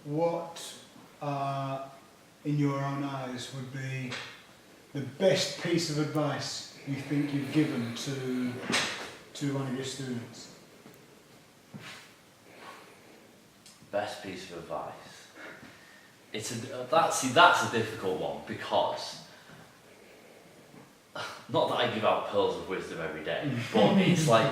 what, in your own eyes, would be the best piece of advice you think you've given to one of your students? Best piece of advice. That's a difficult one, because not that I give out pearls of wisdom every day, but it's like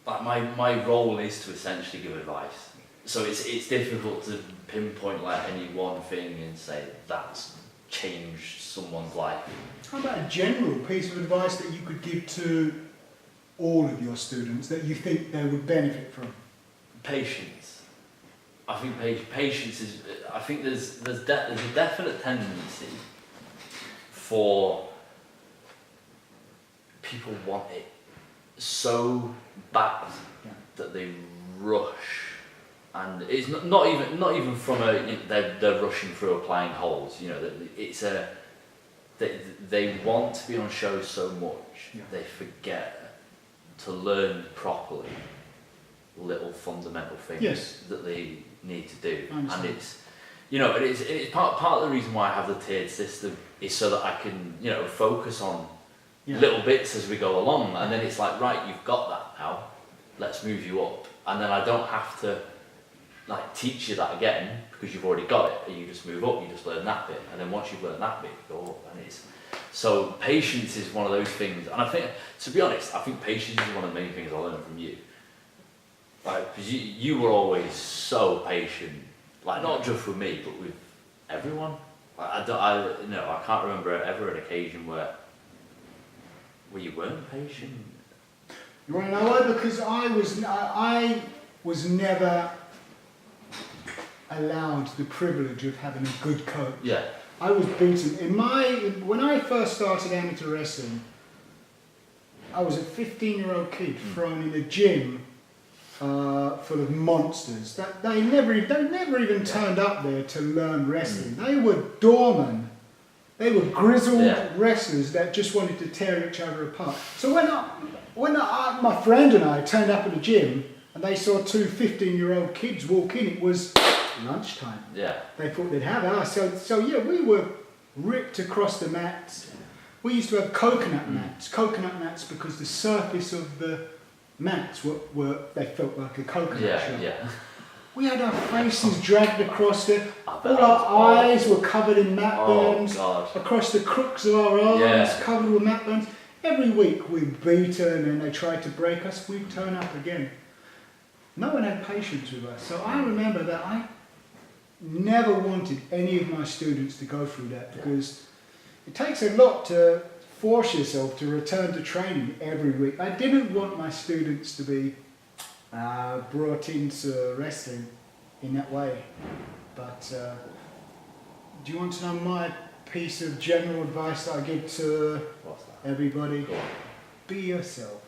my role is to essentially give advice. So it's difficult to pinpoint like any one thing and say that's changed someone's life. How about a general piece of advice that you could give to all of your students that you think they would benefit from? Patience. I think patience is. I think there's a definite tendency for people want it so bad that they rush, and it's not even from they're rushing through applying holes. You know, it's they want to be on show so much they forget to learn properly little fundamental things that they need to do. And it's, you know, it's part of the reason why I have the tiered system is so that I can, you know, focus on little bits as we go along, and then it's like, right, you've got that now, let's move you up, and then I don't have to like teach you that again because you've already got it, and you just move up, you just learn that bit, and then once you've learned that bit, you go up. And it's so patience is one of those things, and I think, to be honest, I think patience is one of the main things I learned from you. Like, because you were always so patient, like not just with me, but with everyone. Like, I can't remember ever an occasion where you weren't patient. You want to know why? Because I was never allowed the privilege of having a good coach. Yeah. I was beaten. When I first started amateur wrestling, I was a 15-year-old kid thrown in a gym full of monsters. They never even turned up there to learn wrestling. They were doormen. They were grizzled wrestlers that just wanted to tear each other apart. So when my friend and I turned up at the gym and they saw two 15-year-old kids walk in, it was lunchtime. Yeah. They thought they'd have us. So we were ripped across the mats. We used to have coconut mats because the surface of the mats they felt like a coconut shell. Yeah. We had our faces dragged across it. All our eyes were covered in mat burns. Across the crooks of our arms, covered with mat burns. Every week we were beaten and they tried to break us. We'd turn up again. No one had patience with us. So I remember that I never wanted any of my students to go through that, because it takes a lot to force yourself to return to training every week. I didn't want my students to be brought into wrestling in that way. But do you want to know my piece of general advice that I give to everybody? Be yourself.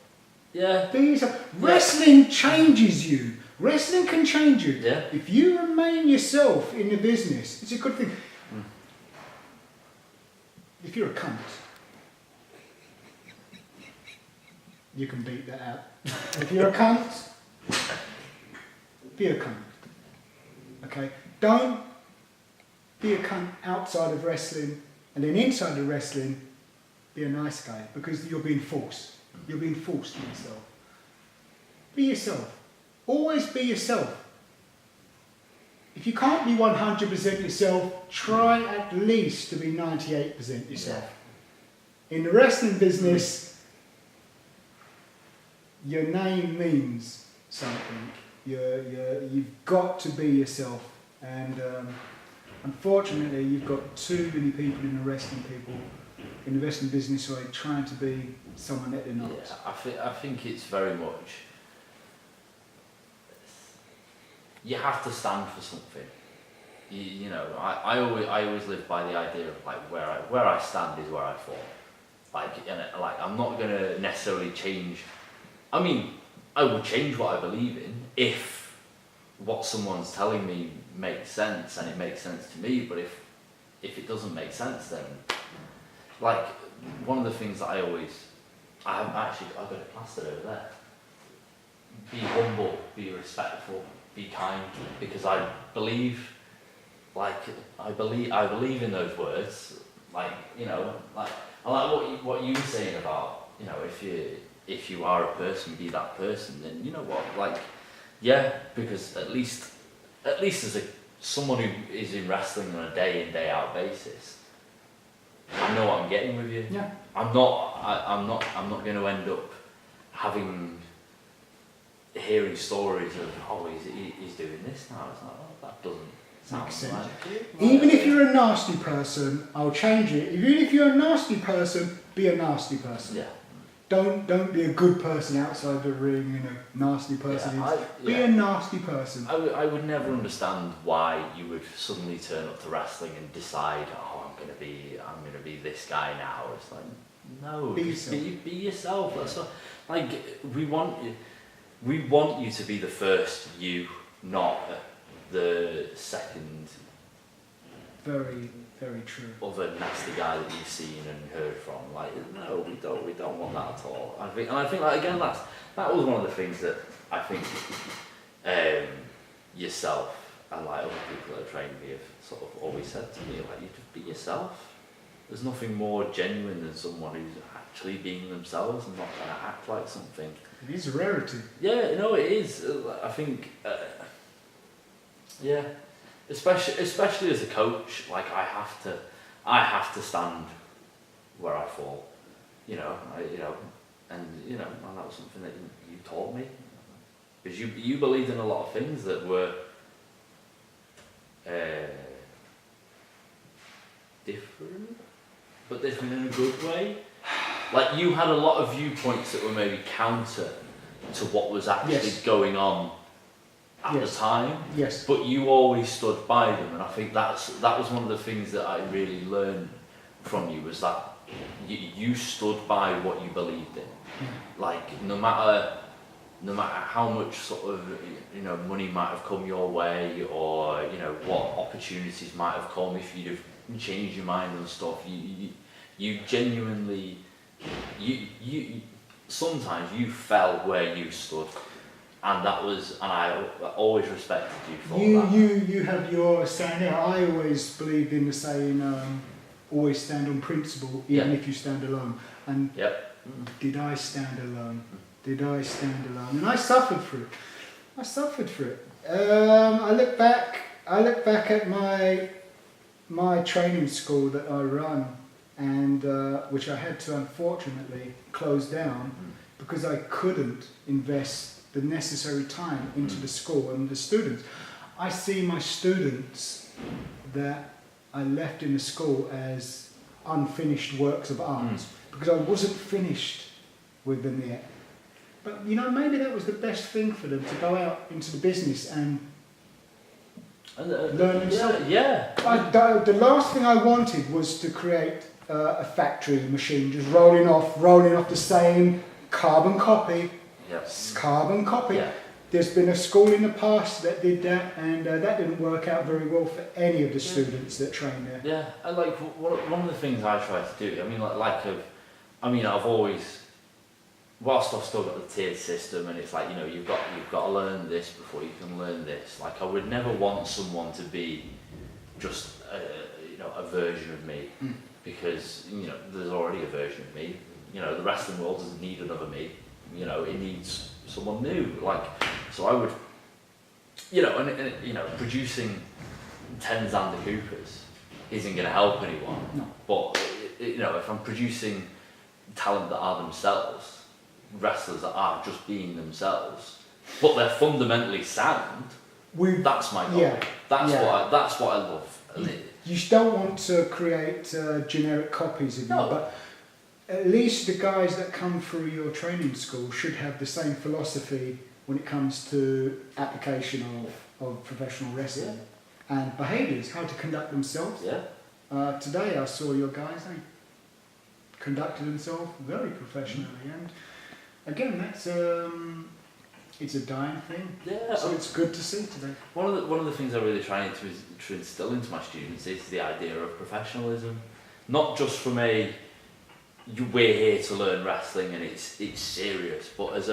Yeah. Be yourself. Wrestling changes you. Wrestling can change you. Yeah. If you remain yourself in the business, it's a good thing. If you're a cunt, you can beat that out. If you're a cunt, be a cunt. Okay? Don't be a cunt outside of wrestling, and then inside of wrestling, be a nice guy, because you're being forced. You're being forced to yourself. Be yourself. Always be yourself. If you can't be 100% yourself, try at least to be 98% yourself. In the wrestling business, your name means something. You've got to be yourself. And unfortunately, you've got too many people in the wrestling business who are trying to be someone that they're not. Yeah, I think it's very much, you have to stand for something. You know, I always live by the idea of like where I stand is where I fall. Like I'm not gonna necessarily change. I mean, I will change what I believe in if what someone's telling me makes sense and it makes sense to me. But if it doesn't make sense, then like one of the things that I've got it plastered over there. Be humble, be respectful. be kind, because I believe in those words. Like, you know, like I like what you were saying about, you know, if you are a person, be that person. Then you know what, like, yeah, because at least as someone who is in wrestling on a day in day out basis, I know what I'm getting with you. Yeah. I'm not going to end up hearing stories of, oh, he's doing this now. It's like, oh, that doesn't sound right. Even if you're a nasty person, I'll change it. Even if you're a nasty person, be a nasty person. Yeah. Don't be a good person outside the ring, you know, nasty person. Be a nasty person. I would never understand why you would suddenly turn up to wrestling and decide, oh, I'm gonna be this guy now. It's like, no, be yourself. That's not, like, we want you to be the first you, not the second. Very, very true. Other nasty guy that you've seen and heard from. Like, no, we don't want that at all. I think like, again, that was one of the things that I think yourself and like other people that have trained me have sort of always said to me, like, you just be yourself. There's nothing more genuine than someone who's actually being themselves and not trying to act like something. It is a rarity. Yeah, no, it is. I think, yeah. Especially as a coach, like I have to stand where I fall, you know, and that was something that you taught me, because you believed in a lot of things that were different, but different in a good way. Like, you had a lot of viewpoints that were maybe counter to what was actually going on at the time, but you always stood by them, and I think that was one of the things that I really learned from you, was that you stood by what you believed in. Like, no matter how much sort of, you know, money might have come your way, or, you know, what opportunities might have come if you'd have changed your mind and stuff, you genuinely, you sometimes you fell where you stood. And I always respected you for that. You have your standing. I always believed in the saying, always stand on principle, even if you stand alone. And did I stand alone? Did I stand alone? And I suffered for it. I look back at my training school that I run, and which I had to unfortunately close down because I couldn't invest the necessary time into the school and the students. I see my students that I left in the school as unfinished works of art because I wasn't finished with them yet. But, you know, maybe that was the best thing for them, to go out into the business and learn themselves. The last thing I wanted was to create a factory machine just rolling off the same carbon copy. Carbon copy. Yeah. There's been a school in the past that did that, and that didn't work out very well for any of the students that trained there. Yeah, and like one of the things I try to do, I've always, whilst I've still got the tiered system, and it's like, you know, you've got to learn this before you can learn this. Like, I would never want someone to be just a version of me, because, you know, there's already a version of me. You know, the wrestling world doesn't need another me. You know, it needs someone new. Like, so I would, you know, and you know, producing 10 Xander Coopers isn't going to help anyone. No. But, you know, if I'm producing talent that are themselves, wrestlers that are just being themselves, but they're fundamentally sound, that's my goal. Yeah. That's what I love. You don't want to create generic copies of you, but at least the guys that come through your training school should have the same philosophy when it comes to application of professional wrestling and behaviours, how to conduct themselves. Yeah. Today I saw your guys, they conducted themselves very professionally, and again, that's it's a dying thing. Yeah. So it's good to see today. One of the things I really try to instill into my students is the idea of professionalism, not just from we're here to learn wrestling and it's serious, but as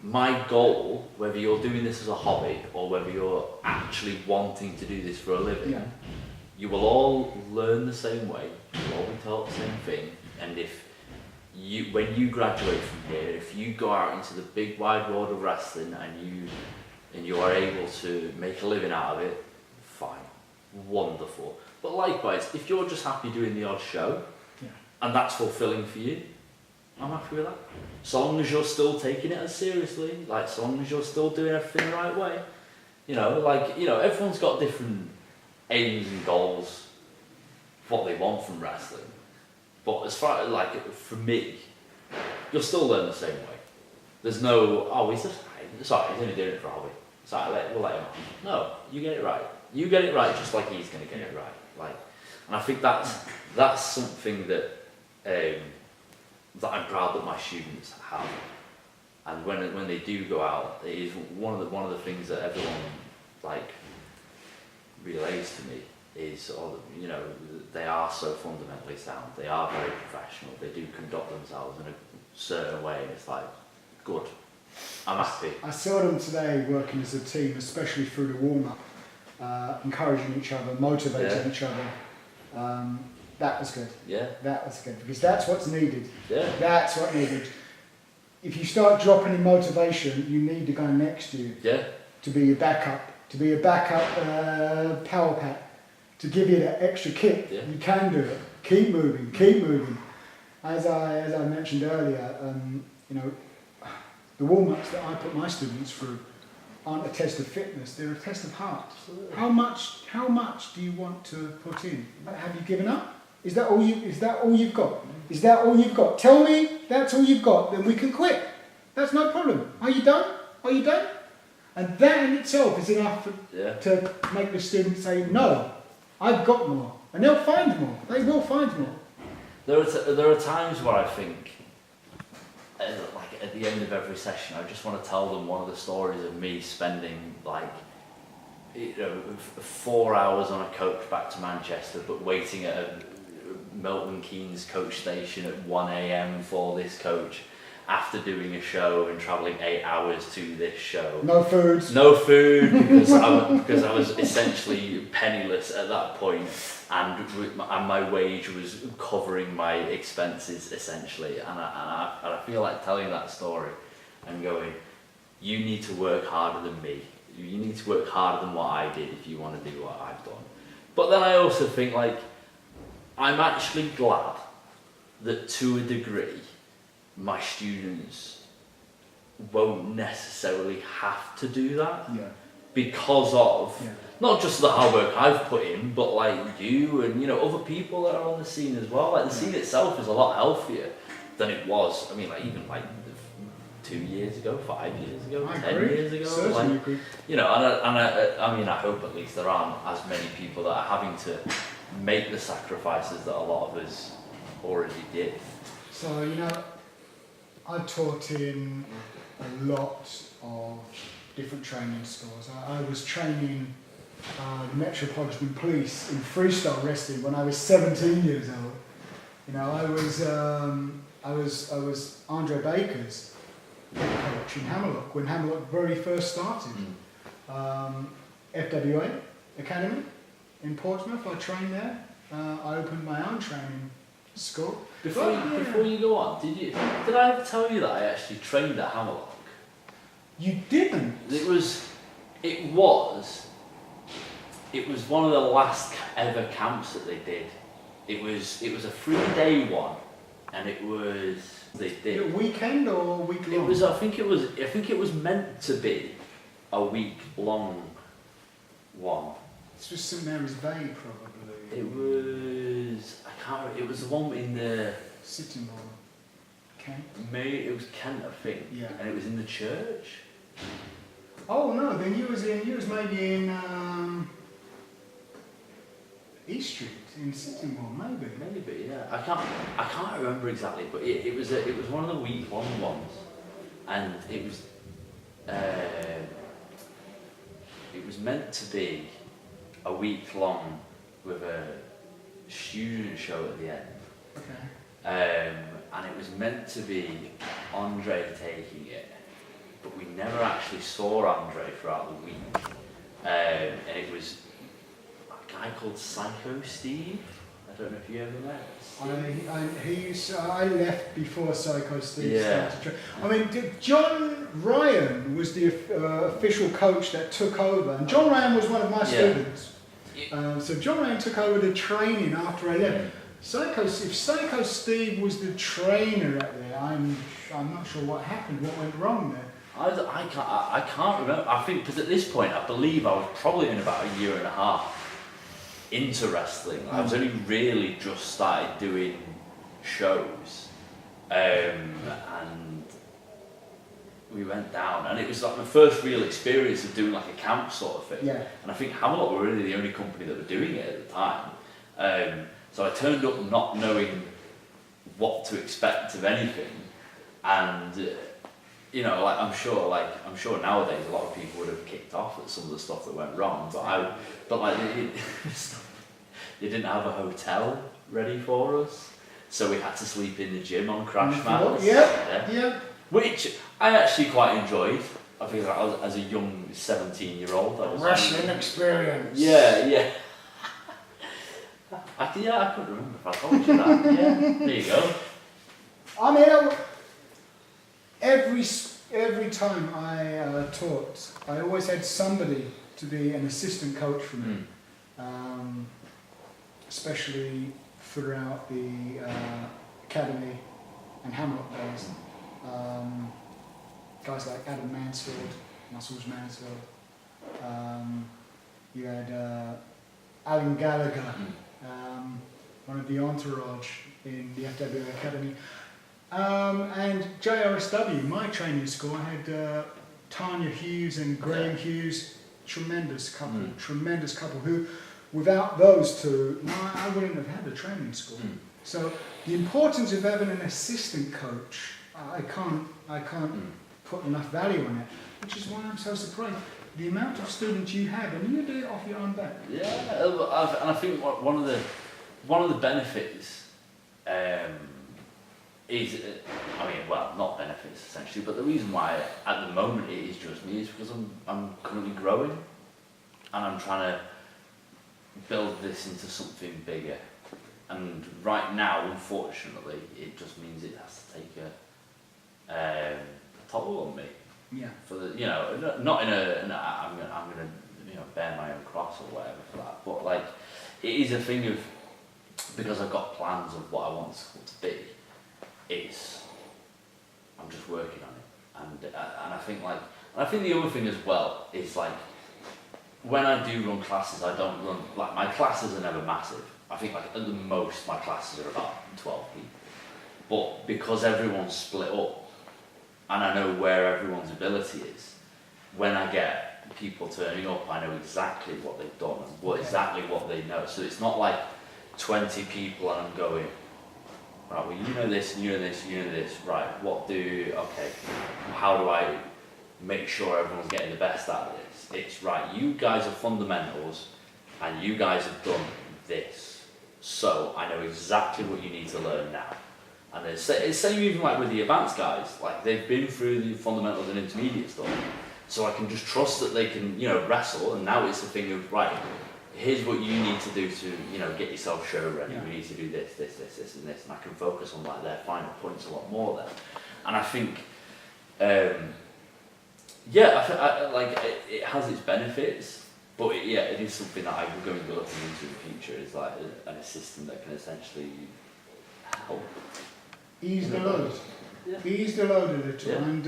my goal, whether you're doing this as a hobby or whether you're actually wanting to do this for a living, you will all learn the same way, you'll all be taught the same thing, and when you graduate from here, if you go out into the big wide world of wrestling and you are able to make a living out of it, fine, wonderful. But likewise, if you're just happy doing the odd show, and that's fulfilling for you, I'm happy with that. So long as you're still taking it as seriously, like so long as you're still doing everything the right way. Everyone's got different aims and goals, what they want from wrestling. But as far as for me, you'll still learn the same way. There's no, he's only doing it for a hobby. We'll let him on. No, you get it right. You get it right just like he's going to get it right. And I think that's something that I'm proud that my students have. And when they do go out, it is one of the things that everyone relays to me is, they are so fundamentally sound. They are very professional. They do conduct themselves in a certain way, and it's good. I'm happy. I saw them today working as a team, especially through the warm-up, encouraging each other, motivating each other. That was good. Yeah. That was good, because that's what's needed. Yeah. That's what needed. If you start dropping in motivation, you need the guy next to you. Yeah. To be your backup, power pack, to give you that extra kick. Yeah. You can do it. Keep moving, keep moving. As I mentioned earlier, the warm-ups that I put my students through aren't a test of fitness, they're a test of heart. Absolutely. How much do you want to put in? Have you given up? Is that all you've got? Is that all you've got? Tell me that's all you've got, then we can quit. That's no problem. Are you done? Are you done? And that in itself is enough to make the student say, no, I've got more. And they'll find more. They will find more. There are times where I think, at the end of every session, I just want to tell them one of the stories of me spending 4 hours on a coach back to Manchester, but waiting at a Milton Keynes coach station at 1 a.m. for this coach after doing a show and travelling 8 hours to this show. No food because I was essentially penniless at that point, and my wage was covering my expenses essentially, and I feel like telling that story and going, you need to work harder than me. You need to work harder than what I did if you want to do what I've done. But then I also think I'm actually glad that to a degree my students won't necessarily have to do that because of not just the hard work I've put in, but you and other people that are on the scene as well. The scene itself is a lot healthier than it was. I mean, even 2 years ago, 5 years ago, 10 years ago. Certainly agree. I hope at least there aren't as many people that are having to make the sacrifices that a lot of us already did. So, I taught in a lot of different training schools. I was training the Metropolitan Police in freestyle wrestling when I was 17 years old. I was Andre Baker's head coach in Hammerlock when Hammerlock very first started. FWA Academy in Portsmouth. I trained there. I opened my own training school. Before you go on, did I ever tell you that I actually trained at Hammerlock? You didn't? It was one of the last ever camps that they did. It was a 3-day one, and they did. A weekend or a week long? I think it was meant to be a week long one. It's just St Mary's Bay, probably. It was the one in the Sitting Hall. Kent? It was Kent, I think. Yeah. And it was in the church. Oh no, then you was maybe in East Street in Sitting Hall, maybe. Maybe, yeah. I can't remember exactly, but it was one of the week-long ones, and it was meant to be a week long with a student show at the end. Okay. And it was meant to be Andre taking it but we never actually saw Andre throughout the week. And it was a guy called Psycho Steve. I don't know if you ever met Steve. I left before Psycho Steve Yeah. started training. I mean, John Ryan was the official coach that took over, and John Ryan was one of my students. So John Ryan took over the training after I left. If Psycho Steve was the trainer out there, I'm not sure what happened, what went wrong there. I can't remember. I think because at this point, I believe I was probably in about a year and a half into wrestling. I was only really just started doing shows, and we went down, and it was like my first real experience of doing like a camp sort of thing. Yeah. And I think Hamlet were really the only company that were doing it at the time. So I turned up not knowing what to expect of anything, and you know, like I'm sure nowadays a lot of people would have kicked off at some of the stuff that went wrong, but they didn't have a hotel ready for us, so we had to sleep in the gym on crash mats. Yeah. Which I actually quite enjoyed. I think as a young 17-year-old, I was wrestling experience. Yeah. I couldn't remember if I told you that. Yeah, there you go. I mean, every time I taught, I always had somebody to be an assistant coach for me, especially throughout the academy and Hamlet days. Guys like Adam Mansfield, Muscles Mansfield. You had Alan Gallagher, one of the entourage in the FW Academy. And JRSW, my training school, I had Tanya Hughes and Graham Hughes, tremendous couple who, without those two, I wouldn't have had a training school. So the importance of having an assistant coach, I can't put enough value on it, which is why I'm so surprised. The amount of students you have, and you do it off your own back. Yeah, and I think one of the benefits is, not benefits essentially, but the reason why at the moment it is just me is because I'm currently growing, and I'm trying to build this into something bigger. And right now, unfortunately, it just means it has to take a toll on me. Yeah. For the, not in I'm gonna bear my own cross or whatever for that, but like it is a thing of, because I've got plans of what I want school to be. I'm just working on it, and I think the other thing as well is like when I do run classes, I don't run like my classes are never massive. I think like at the most my classes are about 12 people, but because everyone's split up. And I know where everyone's ability is. When I get people turning up, I know exactly what they've done and exactly what they know. So it's not like 20 people and I'm going, right, well, you know this, and you know this, and you know this, right, how do I make sure everyone's getting the best out of this? It's right, you guys are fundamentals, and you guys have done this. So I know exactly what you need to learn now. And it's same even like with the advanced guys, like they've been through the fundamentals and intermediate stuff, so I can just trust that they can, wrestle. And now it's a thing of right, here's what you need to do to, get yourself show ready. We need to do this, and this, and I can focus on like their final points a lot more then. And I think, it has its benefits, but it is something that I'm going to be looking into in the future. Is like an assistant that can essentially help. Ease the load. Ease the load a little. Yeah. And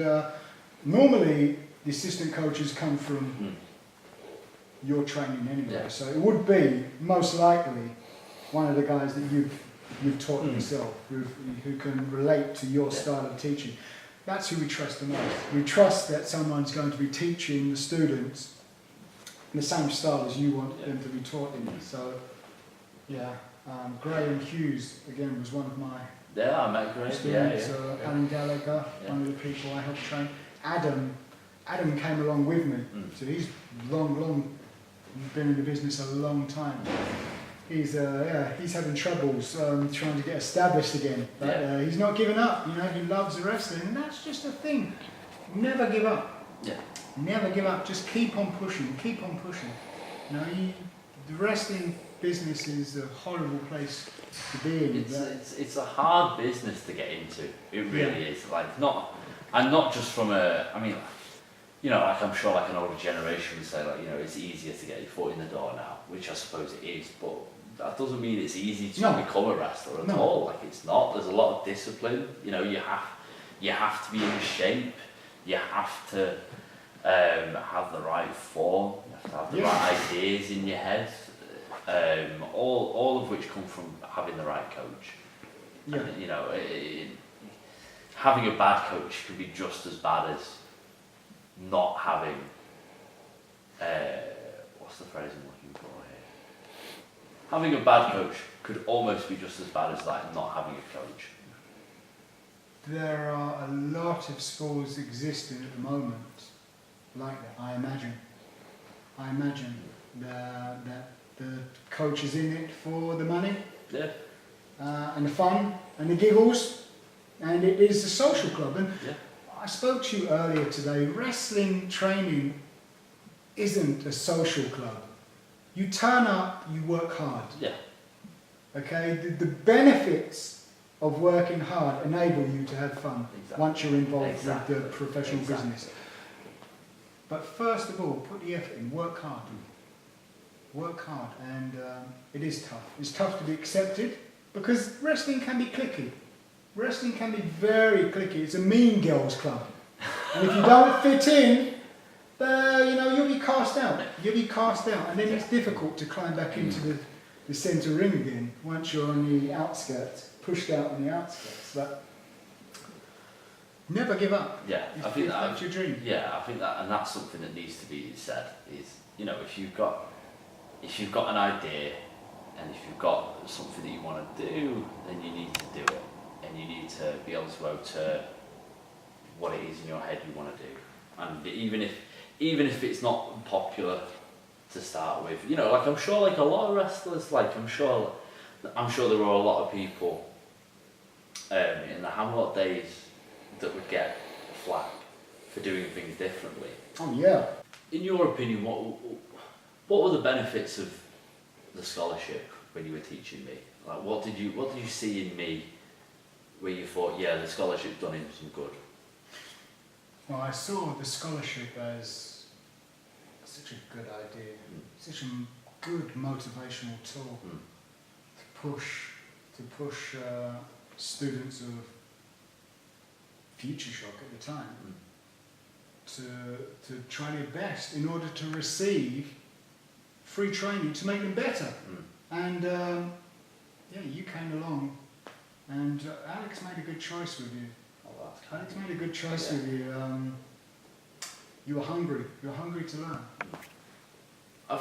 normally the assistant coaches come from your training anyway. Yeah. So it would be most likely one of the guys that you've taught yourself, who can relate to your style of teaching. That's who we trust the most. We trust that someone's going to be teaching the students in the same style as you want them to be taught in. So Graham Hughes again was one of my I met Graham. Alan Gallagher, one of the people I helped train. Adam came along with me, so he's long been in the business a long time. He's having troubles trying to get established again, but he's not giving up. He loves wrestling, and that's just a thing. never give up. Yeah. Never give up. Just keep on pushing. Keep on pushing. You know, the wrestling business is a horrible place to be in. It's a hard business to get into. It really is. Like not just from I mean, you know, like I'm sure like an older generation would say like, you know, it's easier to get your foot in the door now, which I suppose it is, but that doesn't mean it's easy to become a wrestler at all. Like it's not. There's a lot of discipline. You know, you have to be in shape. You have to have the right form. You have to have the right ideas in your head. All of which come from having the right coach. Yeah. And, you know, having a bad coach could be just as bad as not having. What's the phrase I'm looking for here? Having a bad coach could almost be just as bad as like not having a coach. There are a lot of schools existing at the moment like that. I imagine that the coach is in it for the money, and the fun and the giggles, and it is a social club. And I spoke to you earlier today. Wrestling training isn't a social club. You turn up, you work hard. Yeah. Okay. The benefits of working hard enable you to have fun once you're involved with the professional business. But first of all, put the effort in. Work hard. Work hard, and it is tough. It's tough to be accepted because wrestling can be cliquey. Wrestling can be very cliquey. It's a mean girls club, and if you don't fit in, you know, you'll be cast out. You'll be cast out, and then it's difficult to climb back into the centre ring again once you're on the outskirts, pushed out on the outskirts. But never give up. Yeah, I think that's your dream. Yeah, I think that, and that's something that needs to be said. Is, you know, if you've got an idea and if you've got something that you want to do, then you need to do it, and you need to be able to utter what it is in your head you want to do. And even if it's not popular to start with, you know, like I'm sure like a lot of wrestlers, like I'm sure there were a lot of people in the Hamlet days that would get flack for doing things differently. Oh yeah. In your opinion, what were the benefits of the scholarship when you were teaching me? Like, what did you see in me where you thought, yeah, the scholarship's done him some good? Well, I saw the scholarship as such a good idea, such a good motivational tool to push students of future shock at the time to try their best in order to receive free training to make them better. And you came along, and Alex made a good choice with you. Alex made a good choice with you. You were hungry. You were hungry to learn. I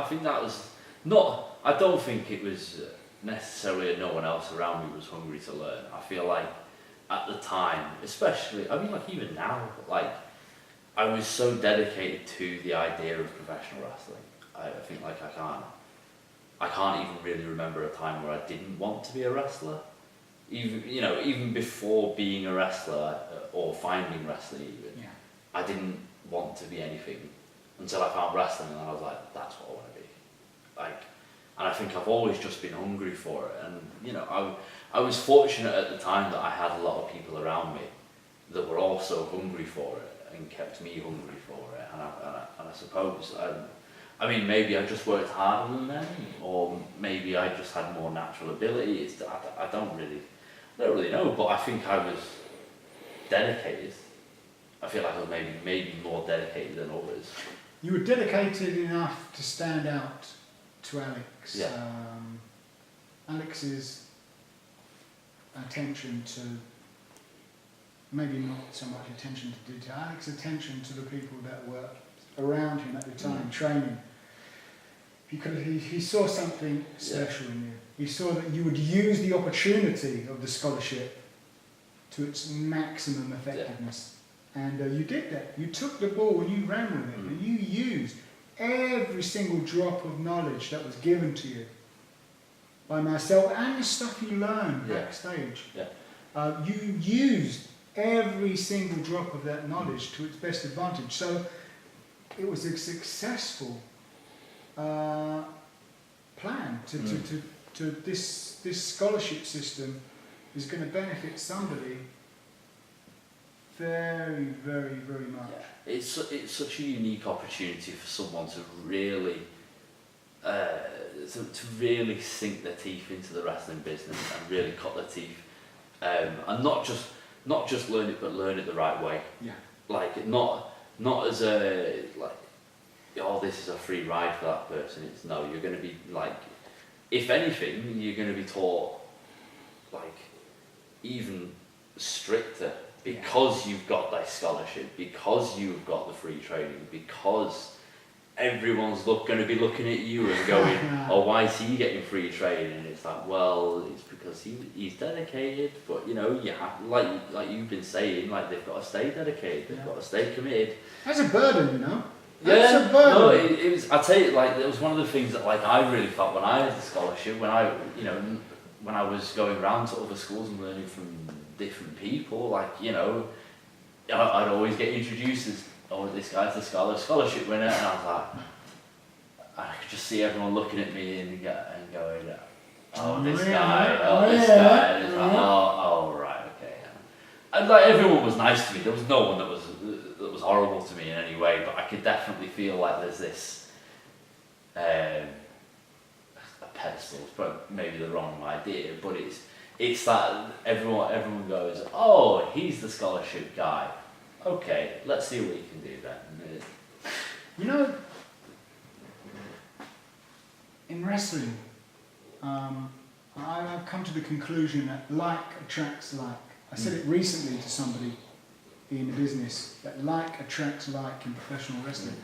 think that was not. I don't think it was necessarily that no one else around me was hungry to learn. I feel like at the time, especially, I mean, like even now, like I was so dedicated to the idea of professional wrestling. I think like I can't even really remember a time where I didn't want to be a wrestler. Even before being a wrestler or finding wrestling even, I didn't want to be anything until I found wrestling, and I was like, that's what I want to be. Like, and I think I've always just been hungry for it. And you know, I was fortunate at the time that I had a lot of people around me that were also hungry for it and kept me hungry for it. And I suppose I mean, maybe I just worked harder than them, or maybe I just had more natural ability. I don't really know, but I think I was dedicated. I feel like I was maybe more dedicated than others. You were dedicated enough to stand out to Alex. Yeah. Alex's attention to, maybe not so much attention to detail, Alex's attention to the people that were around him at the time, training. He saw something special in you. He saw that you would use the opportunity of the scholarship to its maximum effectiveness. And you did that. You took the ball and you ran with it. And you used every single drop of knowledge that was given to you by myself and the stuff you learned backstage. Yeah. You used every single drop of that knowledge to its best advantage. So it was a successful plan to this scholarship system is going to benefit somebody very, very, very much. Yeah. It's such a unique opportunity for someone to really to really sink their teeth into the wrestling business and really cut their teeth, and not just learn it, but learn it the right way. Yeah. Like not as a like, oh, this is a free ride for that person. It's no, you're going to be like, if anything, you're going to be taught like even stricter because you've got that scholarship, because you've got the free training, because everyone's going to be looking at you and going, oh, why is he getting free training? And it's like, well, it's because he's dedicated, but you know, you have, like you've been saying, like they've got to stay dedicated, they've got to stay committed. That's a burden, you know. That's a burden. No, it was. I tell you, like it was one of the things that like I really felt when I had the scholarship, when I was going around to other schools and learning from different people, like you know, I'd always get introduced as, oh, this guy's the scholarship winner, and I was like, I could just see everyone looking at me and going, oh, this guy, this guy, and it's like, oh, right, okay. And like everyone was nice to me. There was no one that was horrible to me in any way, but I could definitely feel like there's this a pedestal, but maybe the wrong idea, but it's that everyone goes, oh, he's the scholarship guy. Okay, let's see what he can do then. You know, in wrestling, I've come to the conclusion that like attracts like. I said it recently to somebody in the business, that like attracts like in professional wrestling.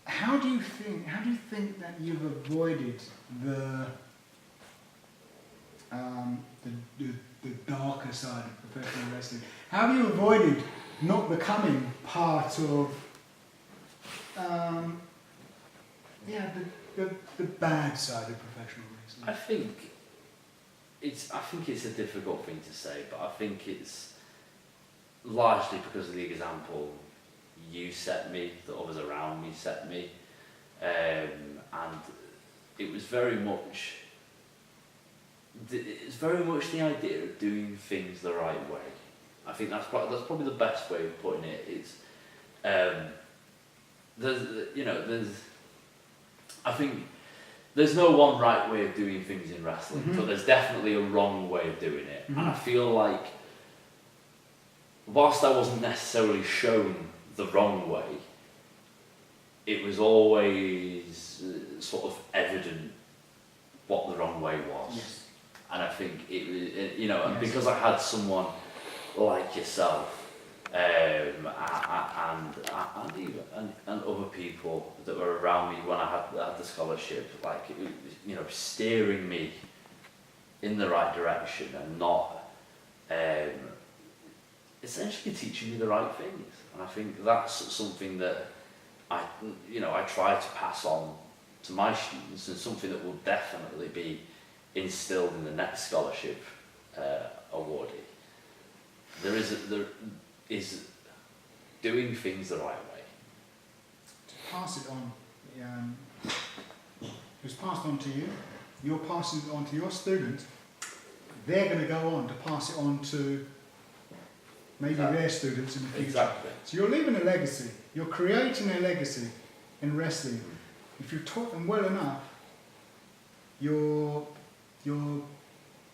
How do you think that you've avoided the darker side of professional wrestling? How have you avoided not becoming part of the bad side of professional wrestling? I think it's a difficult thing to say, but I think it's largely because of the example you set me, that others around me set me, and it was very much. It's very much the idea of doing things the right way. I think that's probably the best way of putting it. It's I think there's no one right way of doing things in wrestling, but there's definitely a wrong way of doing it. And I feel like whilst I wasn't necessarily shown the wrong way, it was always sort of evident what the wrong way was. Yes. And I think it was, you know, and because I had someone like yourself, and other people that were around me when I had the scholarship, like it was, you know, steering me in the right direction and not essentially teaching me the right things. And I think that's something that I try to pass on to my students, and something that will definitely be instilled in the next scholarship awardee. There is doing things the right way. To pass it on, it was passed on to you, you're passing it on to your students, they're going to go on to pass it on to maybe their students in the future. Exactly. So you're leaving a legacy, you're creating a legacy in wrestling. If you've taught them well enough, you're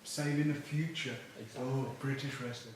saving the future of British wrestling.